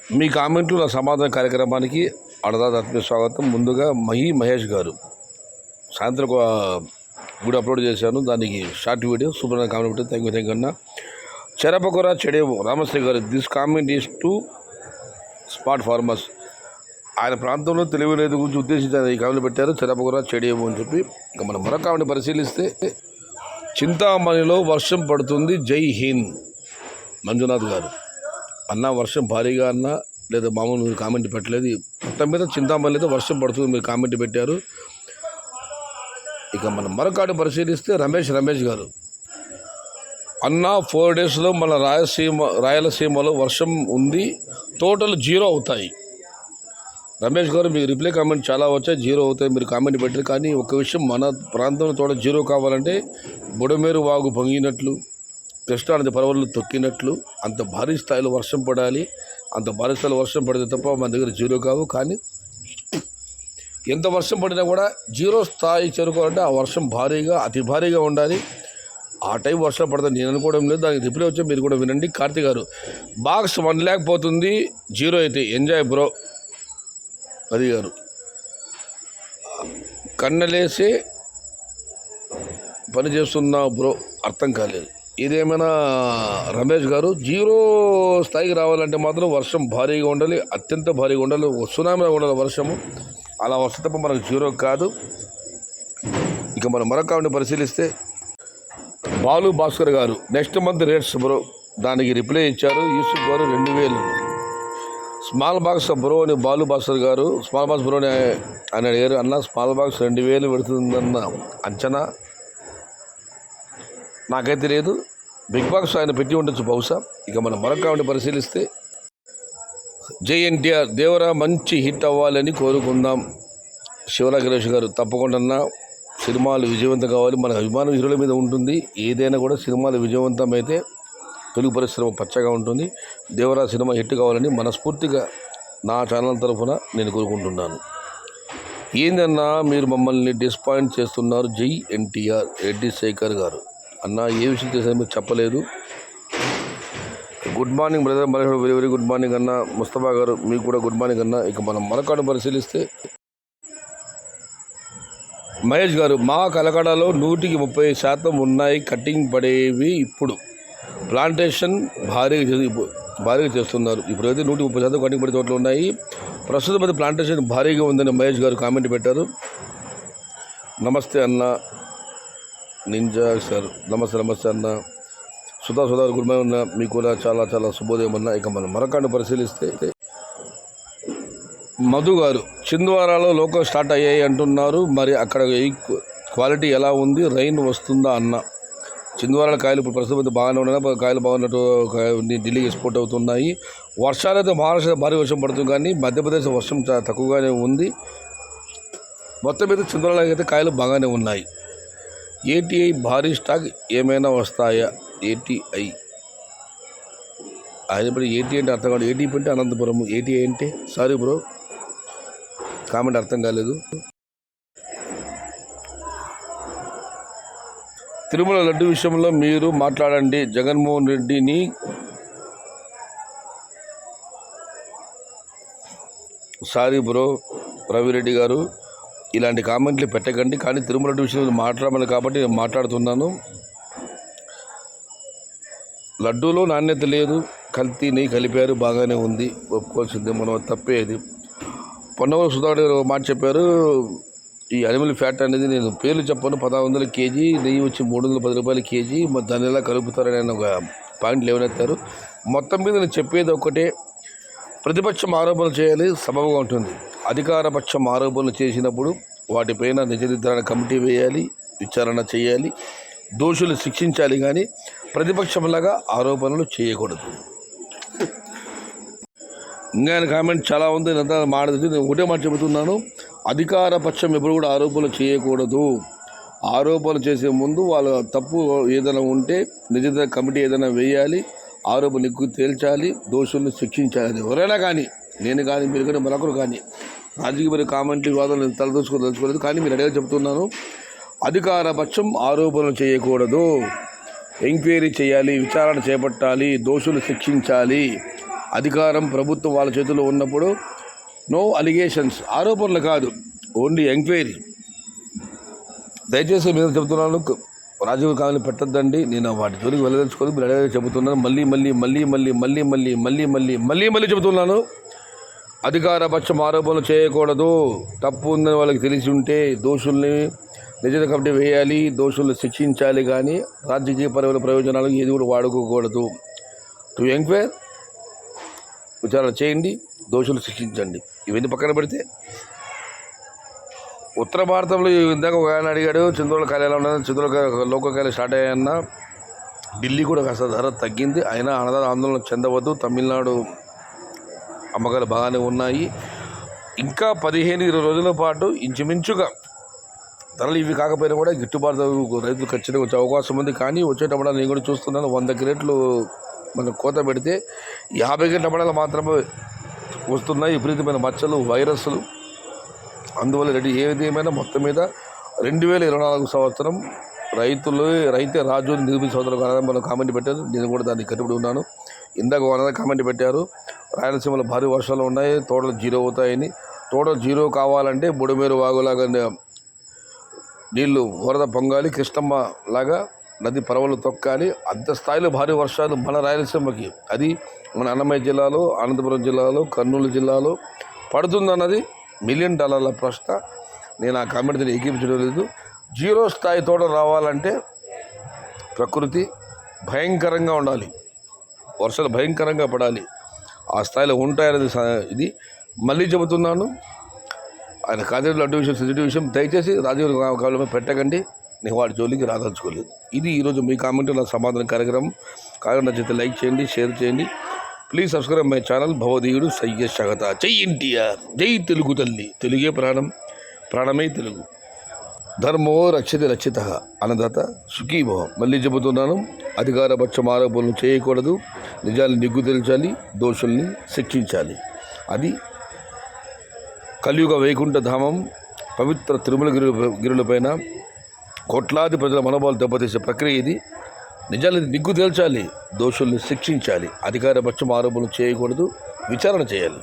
మీ కామెంట్లు నా సమాధాన కార్యక్రమానికి అడదాత్మీయ స్వాగతం. ముందుగా మహేష్ గారు సాయంత్రం వీడియో అప్లోడ్ చేశాను, దానికి షార్ట్ వీడియో సూపర్ కామెంట్ పెట్టారు. థ్యాంక్ యూ అన్న. చెరపకొర చెడేవు రామశ్రీ గారు, this comment is to spot farmers. ఆయన ప్రాంతంలో తెలియలేదు గురించి ఉద్దేశించి ఈ కామెంట్ పెట్టారు, చెరపకొర చెడేవు అని చెప్పి. ఇక మనం మరొక కామెంట్ పరిశీలిస్తే, చింతామణిలో వర్షం పడుతుంది, జై హింద్ మంజునాథ్ గారు. అన్న వర్షం భారీగా అన్న లేదా మామూలు మీరు కామెంట్ పెట్టలేదు. మొత్తం మీద చింతామణిలో వర్షం పడుతుంది మీరు కామెంట్ పెట్టారు. ఇక మనం మరొకటి పరిశీలిస్తే రమేష్ గారు, అన్న 4 డేస్లో మన రాయలసీమలో వర్షం ఉంది, టోటల్ 0 అవుతాయి. రమేష్ గారు మీకు రిప్లై కామెంట్ చాలా వచ్చాయి, 0 అవుతాయి మీరు కామెంట్ పెట్టారు. కానీ ఒక విషయం, మన ప్రాంతంలో తోట 0 కావాలంటే బుడమేరు వాగు పొంగినట్లు, కృష్ణానది పర్వతాలు తొక్కినట్లు అంత భారీ స్థాయిలో వర్షం పడాలి. అంత భారీ స్థాయిలో వర్షం పడితే తప్ప మన దగ్గర 0 కావు. కానీ ఎంత వర్షం పడినా కూడా 0 స్థాయి చేరుకోవాలంటే ఆ వర్షం భారీగా, అతి భారీగా ఉండాలి. ఆ టైం వర్షం పడుతుంది నేను అనుకోవడం లేదు. దానికి రిప్లై వచ్చి మీరు కూడా వినండి. కార్తీక్ గారు, బాక్స్ 1 lakh పోతుంది 0 అయితే, ఎంజాయ్ బ్రో. అది గారు, కన్నలేసే పని చేస్తున్నా బ్రో, అర్థం కాలేదు. ఇదేమైనా రమేష్ గారు, 0 స్థాయికి రావాలంటే మాత్రం వర్షం భారీగా ఉండాలి, అత్యంత భారీగా ఉండాలి, సునామీ ఉండాలి వర్షము. అలా వస్తే తప్ప మనకు 0 కాదు. ఇక మనం మరొక పరిశీలిస్తే, బాలు భాస్కర్ గారు, నెక్స్ట్ మంత్ రేట్స్ బ్రో, దానికి రిప్లై ఇచ్చారు. యూసుఫ్ గారు 2000 స్మాల్ బాక్స్ బ్రో అని బాలు భాస్కర్ గారు, స్మాల్ బాక్స్ బ్రో అని ఆయన అడిగారు. అన్న స్మాల్ బాక్స్ 2000 పెడుతుందన్న అంచనా నాకైతే లేదు. బిగ్ బాక్స్ ఆయన పెట్టి ఉండొచ్చు బహుశా. ఇక మనం మరొక పరిశీలిస్తే, జై ఎన్టీఆర్, దేవరా మంచి హిట్ అవ్వాలని కోరుకుందాం. శివరాగరేష్ గారు, తప్పకుండా సినిమాలు విజయవంతం కావాలి, మన అభిమానం హీరోల మీద ఉంటుంది. ఏదైనా కూడా సినిమాలు విజయవంతమైతే తెలుగు పరిశ్రమ పచ్చగా ఉంటుంది. దేవరా సినిమా హిట్ కావాలని మనస్ఫూర్తిగా నా ఛానల్ తరఫున నేను కోరుకుంటున్నాను. ఏందన్నా మీరు మమ్మల్ని డిసప్పాయింట్ చేస్తున్నారు, జై ఎన్టీఆర్. రెడ్డి శేఖర్ గారు, అన్న ఏ విషయం చేశారు మీరు చెప్పలేదు. Good morning brother Mahesh, very very good morning అన్న. ముస్తఫా గారు, మీకు కూడా గుడ్ మార్నింగ్ అన్న. ఇక మనం మరొకటి పరిశీలిస్తే, మహేష్ గారు, మా కలకడలో 130% ఉన్నాయి కటింగ్ పడేవి. ఇప్పుడు ప్లాంటేషన్ భారీగా చేస్తున్నారు. ఇప్పుడైతే 130% కటింగ్ పడే తోటలు ఉన్నాయి. ప్రస్తుతం అయితే ప్లాంటేషన్ భారీగా ఉందని మహేష్ గారు కామెంట్ పెట్టారు. నమస్తే అన్న. నింజా సార్, నమస్తే అన్న. సుధా గుడ్ మార్నింగ్ అన్న, మీకు కూడా చాలా చాలా శుభోదయం అన్న. ఇక మనం మరొకటి పరిశీలిస్తే, మధు గారు, చింద్వారాలో లోకల్ స్టార్ట్ అయ్యాయి అంటున్నారు, మరి అక్కడ క్వాలిటీ ఎలా ఉంది, రైన్ వస్తుందా అన్న. చింద్వారాల కాయలు ఇప్పుడు ప్రస్తుతం బాగానే ఉన్నాయి, కాయలు బాగున్నట్టు ఢిల్లీకి ఎక్స్పోర్ట్ అవుతున్నాయి. వర్షాలు అయితే మహారాష్ట్ర భారీ వర్షం పడుతుంది, కానీ మధ్యప్రదేశ్ వర్షం తక్కువగానే ఉంది. మొత్తం మీద చింద్వారాలకు అయితే కాయలు బాగానే ఉన్నాయి. ఏటీఐ భారీ స్టాక్ ఏమైనా వస్తాయా? ఏటీఐ ఆయన ఇప్పుడు ఏటీ అంటే అర్థం కాదు. ఏటీపీ అంటే అనంతపురం, ఏటీఐ అంటే సారీ బ్రో, కామెంట్ అర్థం కాలేదు. తిరుమల లడ్డు విషయంలో మీరు మాట్లాడండి. జగన్మోహన్ రెడ్డిని సారీ బ్రో రవిరెడ్డి గారు, ఇలాంటి కామెంట్లు పెట్టకండి. కానీ తిరుమల లడ్డు విషయంలో మాట్లాడమని కాబట్టి నేను మాట్లాడుతున్నాను. లడ్డూలో నాణ్యత లేదు, కల్తీ నెయ్యి కలిపారు, బాగానే ఉంది, ఒప్పుకోవాల్సిందే, మనం తప్పేది. పొన్నవరం సుధాకర్ మాట చెప్పారు, ఈ అనిమల్ ఫ్యాట్ అనేది, నేను పేర్లు చెప్పను, 1600 kg, నెయ్యి వచ్చి 310 రూపాయలు kg, మరి దాన్ని ఎలా కలుపుతారని ఆయన ఒక పాయింట్లు లేవనెత్తారు. మొత్తం మీద నేను చెప్పేది ఒకటే, ప్రతిపక్షం ఆరోపణలు చేయాలి, సబబుగా ఉంటుంది. అధికారపక్షం ఆరోపణలు చేసినప్పుడు వాటిపైన నిజ నిర్ధారణ కమిటీ వేయాలి, విచారణ చేయాలి, దోషులు శిక్షించాలి. కానీ ప్రతిపక్షంలాగా ఆరోపణలు చేయకూడదు. ఇంకా కామెంట్ చాలా ఉంది, మాట్లాడుతుంది. నేను ఒకటే మాట చెబుతున్నాను, అధికార పక్షం ఎప్పుడు కూడా ఆరోపణలు చేయకూడదు. ఆరోపణలు చేసే ముందు వాళ్ళ తప్పు ఏదైనా ఉంటే నిజ కమిటీ ఏదైనా వేయాలి, ఆరోపణ ఎక్కువ తేల్చాలి, దోషులను శిక్షించాలి. అది ఎవరైనా కానీ, నేను కానీ, మీరు కానీ, మరొకరు కానీ, రాజకీయ కామెంట్లు వివాదాలు నేను తలదూసుకోలేదు. కానీ మీరు అడిగా చెప్తున్నాను, అధికార పక్షం ఆరోపణలు చేయకూడదు, ఎంక్వైరీ చేయాలి, విచారణ చేపట్టాలి, దోషులు శిక్షించాలి. అధికారం ప్రభుత్వం వాళ్ళ చేతిలో ఉన్నప్పుడు నో అలిగేషన్స్, ఆరోపణలు కాదు, ఓన్లీ ఎంక్వైరీ. దయచేసి మీరు చెబుతున్నాను, రాజీవ్ గాంధీని పెట్టద్దండి. నేను వాటి జోలికి వెళ్ళదలుచుకొని మీరు అడిగే చెబుతున్నాను. మళ్ళీ చెబుతున్నాను, అధికార పక్షం ఆరోపణలు చేయకూడదు. తప్పు ఉందని వాళ్ళకి తెలిసి ఉంటే దోషుల్ని నిజత కమిటీ వేయాలి, దోషుల్ని శిక్షించాలి, కానీ రాజకీయపరమైన ప్రయోజనాలకు ఏది కూడా వాడుకోకూడదు. టు ఎంక్వైర్, విచారణ చేయండి, దోషులు శిక్షించండి. ఇవన్నీ పక్కన పెడితే ఉత్తర భారతంలో ఇందాక ఒక ఆయన అడిగాడు, చంద్రుల కాయలు ఎలా ఉన్నది, చంద్రుల లోకల్ కాయలు స్టార్ట్ అయ్యాయన్న. ఢిల్లీ కూడా కాస్త ధర తగ్గింది, అయినా అన్నదాన ఆందోళన చెందవద్దు. తమిళనాడు అమ్మకాలు బాగానే ఉన్నాయి. ఇంకా 15-20 రోజుల పాటు ఇంచుమించుగా ధరలు ఇవి కాకపోయినా కూడా గిట్టుబాటు రైతులు ఖచ్చితంగా వచ్చే అవకాశం ఉంది. కానీ వచ్చే టమాటాలు నేను కూడా చూస్తున్నాను, 100 క్రేట్లు మనం కోత పెడితే 50 టమాటాలు మాత్రమే వస్తున్నాయి. విపరీతమైన మచ్చలు, వైరస్లు. అందువల్ల ఏది ఏమైనా మొత్తం మీద 2024 సంవత్సరం రైతే రాజు నిర్మిత సంవత్సరం కాదని మనం కామెంట్ పెట్టారు. నేను కూడా దాన్ని కట్టుబడి ఉన్నాను. ఇందాక వాళ్ళ కామెంట్ పెట్టారు, రాయలసీమలో భారీ వర్షాలు ఉన్నాయి, తోటలు జీరో అవుతాయని. తోటలు జీరో కావాలంటే బుడమేరు వాగులాగా నీళ్లు వరద పొంగాలి, కృష్ణమ్మ లాగా నది పరవలు తొక్కాలి. అంత స్థాయిలో భారీ వర్షాలు మన రాయలసీమకి, అది మన అన్నమయ్య జిల్లాలో, అనంతపురం జిల్లాలో, కర్నూలు జిల్లాలో పడుతుందన్నది $1 మిలియన్ ప్రశ్న. నేను ఆ కామెంట్ ఏకీపించడం లేదు. జీరో స్థాయి తోట రావాలంటే ప్రకృతి భయంకరంగా ఉండాలి, వర్షాలు భయంకరంగా పడాలి, ఆ స్థాయిలో ఉంటాయనేది ఇది. మళ్ళీ చెబుతున్నాను, ఆయన కాదేళ్ళు అడ్డు విషయం, సెన్సిటివ్ విషయం, దయచేసి రాజీవ్ గాంధీ పెట్టకండి. నేను వాటి జోలికి రాదలుచుకోలేదు. ఇది ఈరోజు మీ కామెంట్ నా సమాధాన కార్యక్రమం. నచ్చితే లైక్ చేయండి, షేర్ చేయండి. Please subscribe my channel. భవదీయుడు సయ్యద్ స్వాగత. జై ఎన్టీఆర్, జై తెలుగు తల్లి, తెలుగే ప్రాణం, ప్రాణమే తెలుగు. ధర్మో రక్షతే రక్షిత, అన్నదాత సుఖీభవ. మళ్ళీ చెబుతున్నాను, అధికార పక్షం ఆరోపణలు చేయకూడదు, నిజాన్ని నిగ్గు తెల్చాలి, దోషుల్ని శిక్షించాలి. అది కలియుగ వైకుంఠ ధామం, పవిత్ర తిరుమల గిరులపైన కోట్లాది ప్రజల మనోభావాలు దెబ్బతీసే ప్రక్రియ ఇది. నిజాన్ని నిగ్గు తేల్చాలి, దోషుల్ని శిక్షించాలి, అధికార పక్షం ఆరోపణలు చేయకూడదు, విచారణ చేయాలి.